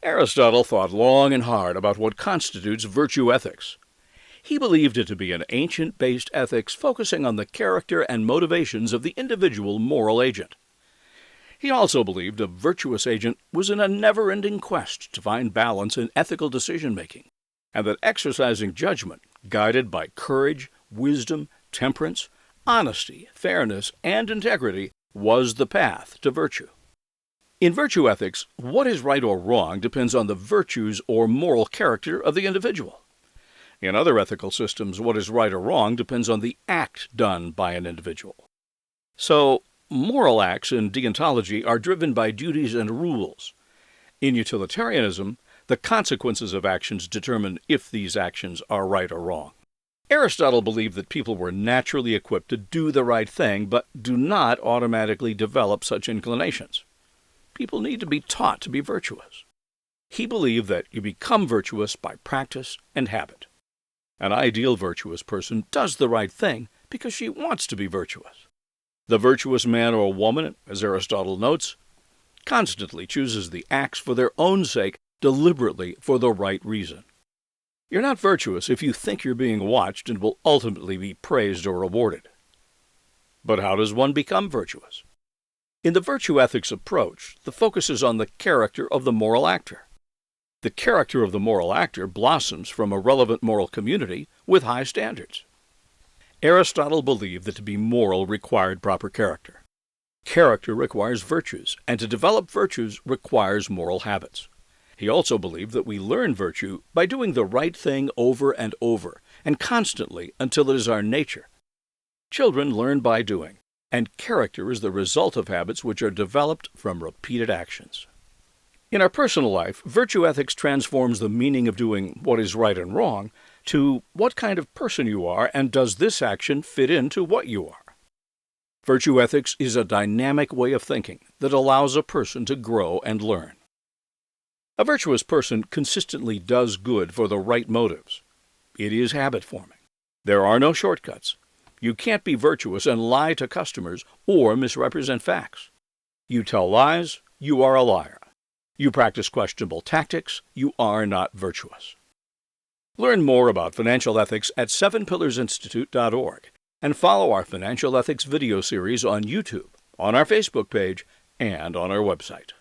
Aristotle thought long and hard about what constitutes virtue ethics. He believed it to be an ancient-based ethics focusing on the character and motivations of the individual moral agent. He also believed a virtuous agent was in a never-ending quest to find balance in ethical decision-making, and that exercising judgment, guided by courage, wisdom, temperance, honesty, fairness, and integrity, was the path to virtue. In virtue ethics, what is right or wrong depends on the virtues or moral character of the individual. In other ethical systems, what is right or wrong depends on the act done by an individual. So, moral acts in deontology are driven by duties and rules. In utilitarianism, the consequences of actions determine if these actions are right or wrong. Aristotle believed that people were naturally equipped to do the right thing, but do not automatically develop such inclinations. People need to be taught to be virtuous. He believed that you become virtuous by practice and habit. An ideal virtuous person does the right thing because she wants to be virtuous. The virtuous man or woman, as Aristotle notes, constantly chooses the acts for their own sake, deliberately for the right reason. You're not virtuous if you think you're being watched and will ultimately be praised or rewarded. But how does one become virtuous? In the virtue ethics approach, the focus is on the character of the moral actor. The character of the moral actor blossoms from a relevant moral community with high standards. Aristotle believed that to be moral required proper character. Character requires virtues, and to develop virtues requires moral habits. He also believed that we learn virtue by doing the right thing over and over, and constantly until it is our nature. Children learn by doing, and character is the result of habits which are developed from repeated actions. In our personal life, virtue ethics transforms the meaning of doing what is right and wrong to what kind of person you are, and does this action fit into what you are. Virtue ethics is a dynamic way of thinking that allows a person to grow and learn. A virtuous person consistently does good for the right motives. It is habit forming. There are no shortcuts. You can't be virtuous and lie to customers or misrepresent facts. You tell lies, you are a liar. You practice questionable tactics, you are not virtuous. Learn more about financial ethics at sevenpillarsinstitute.org and follow our financial ethics video series on YouTube, on our Facebook page, and on our website.